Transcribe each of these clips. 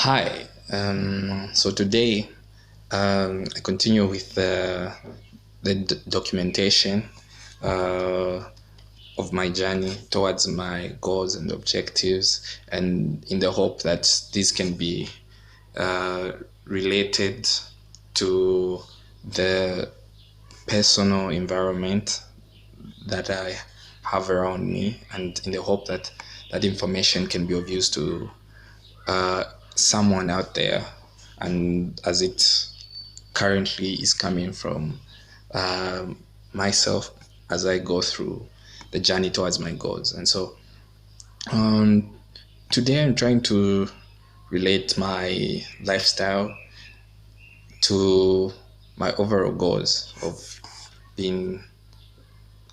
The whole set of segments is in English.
Hi. So today I continue with the documentation uh, of my journey towards my goals and objectives, and in the hope that this can be uh, related to the personal environment that I have around me, and in the hope that that information can be of use to uh, someone out there, and as it currently is coming from myself as I go through the journey towards my goals. And so um, today I'm trying to relate my lifestyle to my overall goals of being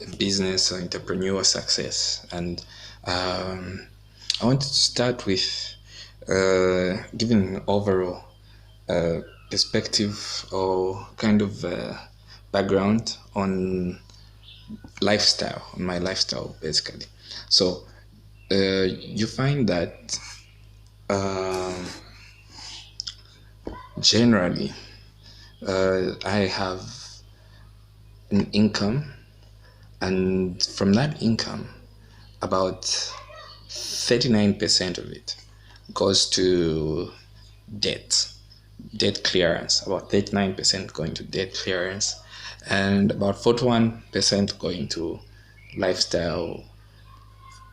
a business or entrepreneur success. And I wanted to start with giving an overall perspective or kind of background on on my lifestyle, basically. So you find that generally I have an income, and from that income, about 39% of it goes to debt, debt clearance, about 39% going to debt clearance, and about 41% going to lifestyle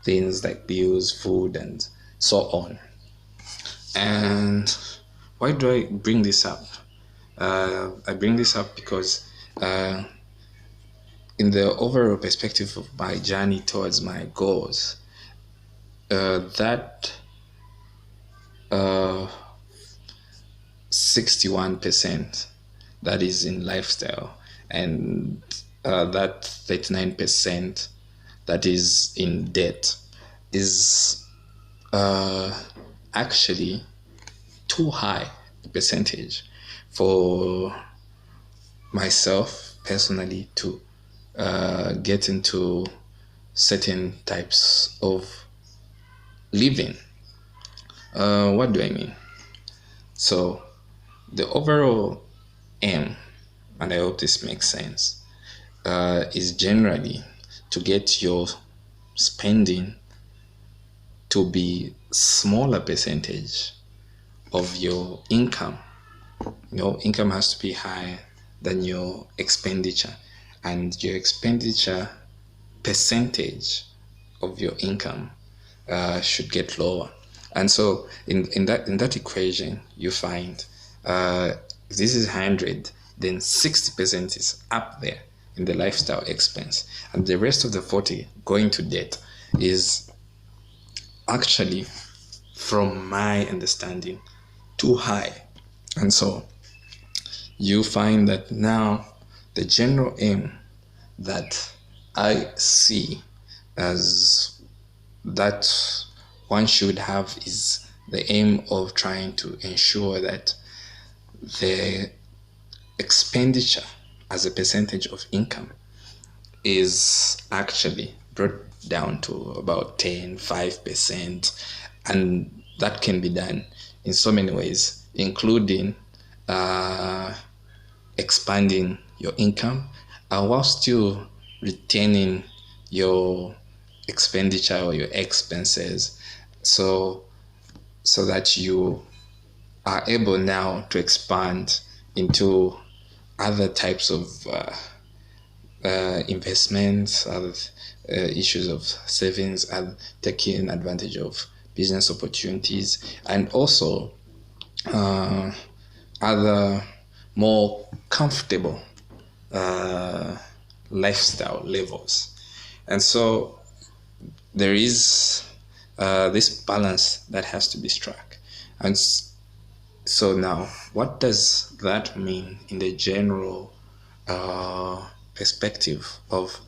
things like bills, food, and so on. And why do I bring this up? I bring this up because, in the overall perspective of my journey towards my goals, that 61% that is in lifestyle, and that 39% that is in debt is actually too high a percentage for myself personally to get into certain types of living. What do I mean? So, the overall aim, and I hope this makes sense, is generally to get your spending to be smaller percentage of your income. Your income has to be higher than your expenditure, and your expenditure percentage of your income should get lower. And so in that equation, you find if this is 100, then 60% is up there in the lifestyle expense, and the rest of the 40 going to debt is actually, from my understanding, too high. And so you find that now the general aim that I see as that one should have is the aim of trying to ensure that the expenditure as a percentage of income is actually brought down to about 5%. And that can be done in so many ways, including uh, expanding your income while still retaining your expenditure or your expenses, so that you are able now to expand into other types of investments, other issues of savings, and taking advantage of business opportunities, and also other more comfortable lifestyle levels. And so there is this balance that has to be struck. And so now, what does that mean in the general perspective of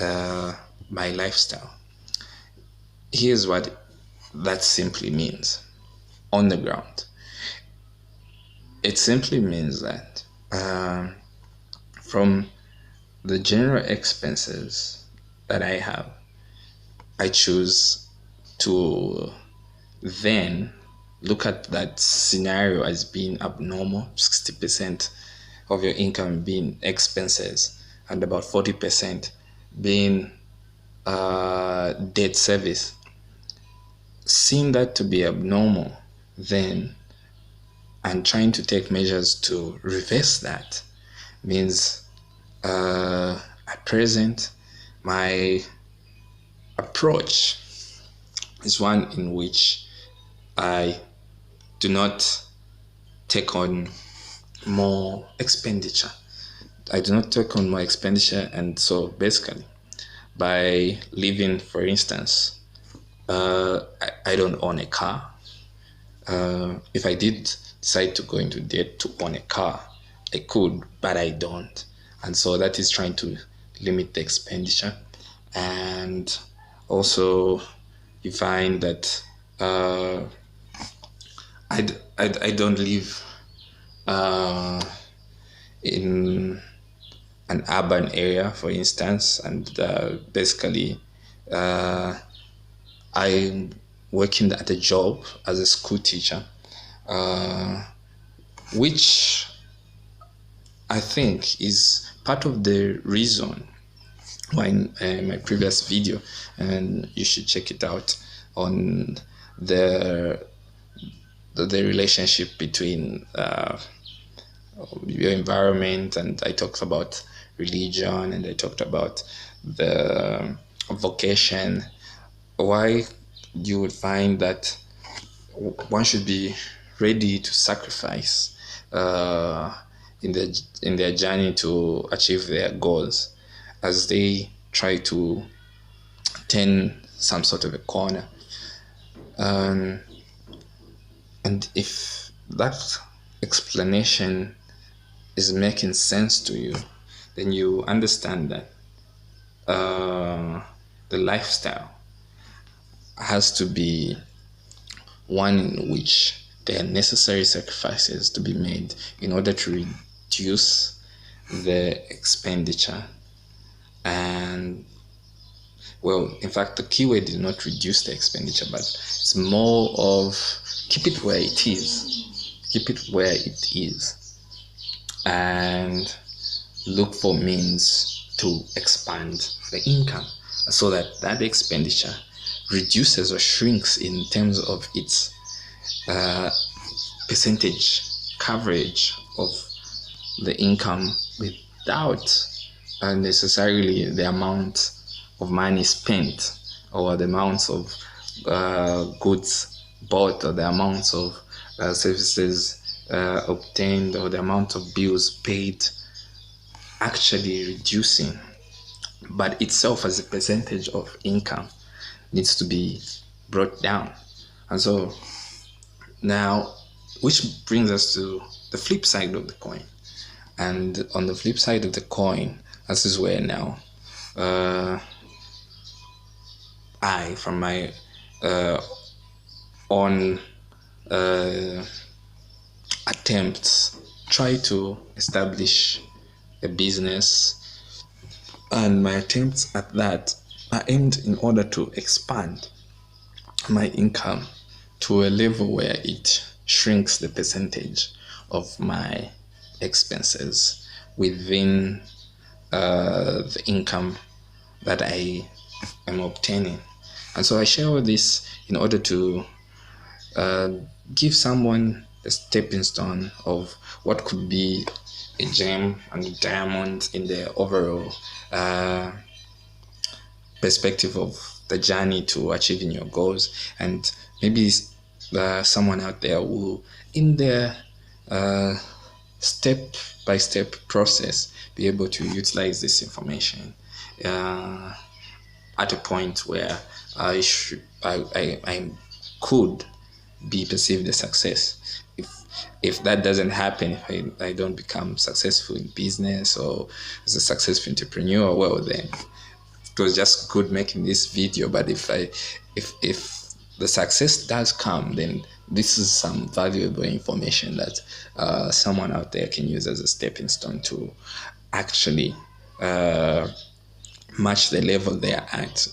my lifestyle? Here's what that simply means on the ground. It simply means that from the general expenses that I have, I choose to then look at that scenario as being abnormal, 60% of your income being expenses and about 40% being debt service. Seeing that to be abnormal, then and trying to take measures to reverse that means at present my approach is one in which I do not take on more expenditure. I do not take on more expenditure, and so basically, by living, for instance, I don't own a car. If I did decide to go into debt to own a car, I could, but I don't. And so that is trying to limit the expenditure. And also, you find that I don't live in an urban area, for instance, and basically I'm working at a job as a school teacher, which I think is part of the reason why in my previous video, and you should check it out, on the the relationship between your environment, and I talked about religion, and I talked about the vocation, why you would find that one should be ready to sacrifice in their journey to achieve their goals, as they try to turn some sort of a corner. And if that explanation is making sense to you, then you understand that the lifestyle has to be one in which there are necessary sacrifices to be made in order to reduce the expenditure. And well, in fact, the keyword is not reduce the expenditure, but it's more of keep it where it is. Keep it where it is. And look for means to expand the income so that that expenditure reduces or shrinks in terms of its percentage coverage of the income without necessarily the amount of money spent or the amounts of goods bought or the amounts of services obtained or the amount of bills paid actually reducing, but itself as a percentage of income needs to be brought down. And so now, which brings us to the flip side of the coin. And on the flip side of the coin, this is where now I, from my own attempts, try to establish a business, and my attempts at that are aimed in order to expand my income to a level where it shrinks the percentage of my expenses within the income that I am obtaining. And so I share all this in order to give someone a stepping stone of what could be a gem and a diamond in the overall perspective of the journey to achieving your goals. And maybe someone out there will, in their step by step process, be able to utilize this information at a point where I could be perceived as success. If that doesn't happen, if I don't become successful in business or as a successful entrepreneur, well, then it was just good making this video. But if the success does come, then this is some valuable information that someone out there can use as a stepping stone to actually match the level they are at,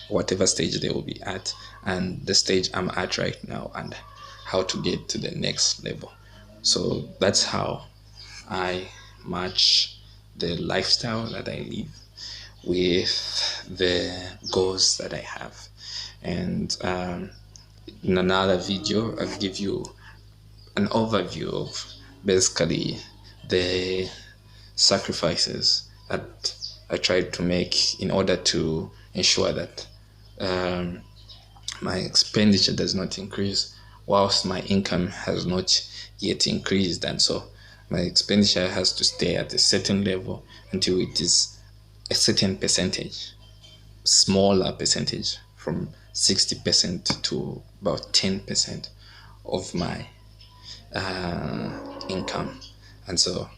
whatever stage they will be at, and the stage I'm at right now, and how to get to the next level. So that's how I match the lifestyle that I live with the goals that I have. And in another video, I'll give you an overview of basically the sacrifices that I tried to make in order to ensure that um, my expenditure does not increase whilst my income has not yet increased. And so my expenditure has to stay at a certain level until it is a certain percentage, smaller percentage, from 60% to about 10% of my income. And so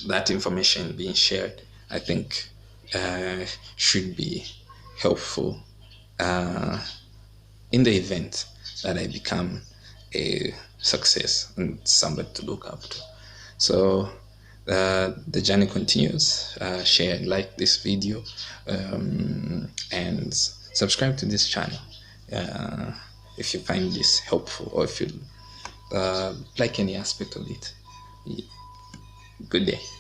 that information being shared, I think, should be helpful in the event that I become a success and somebody to look up to. So the journey continues. Share and like this video, and subscribe to this channel if you find this helpful, or if you like any aspect of it. Good day.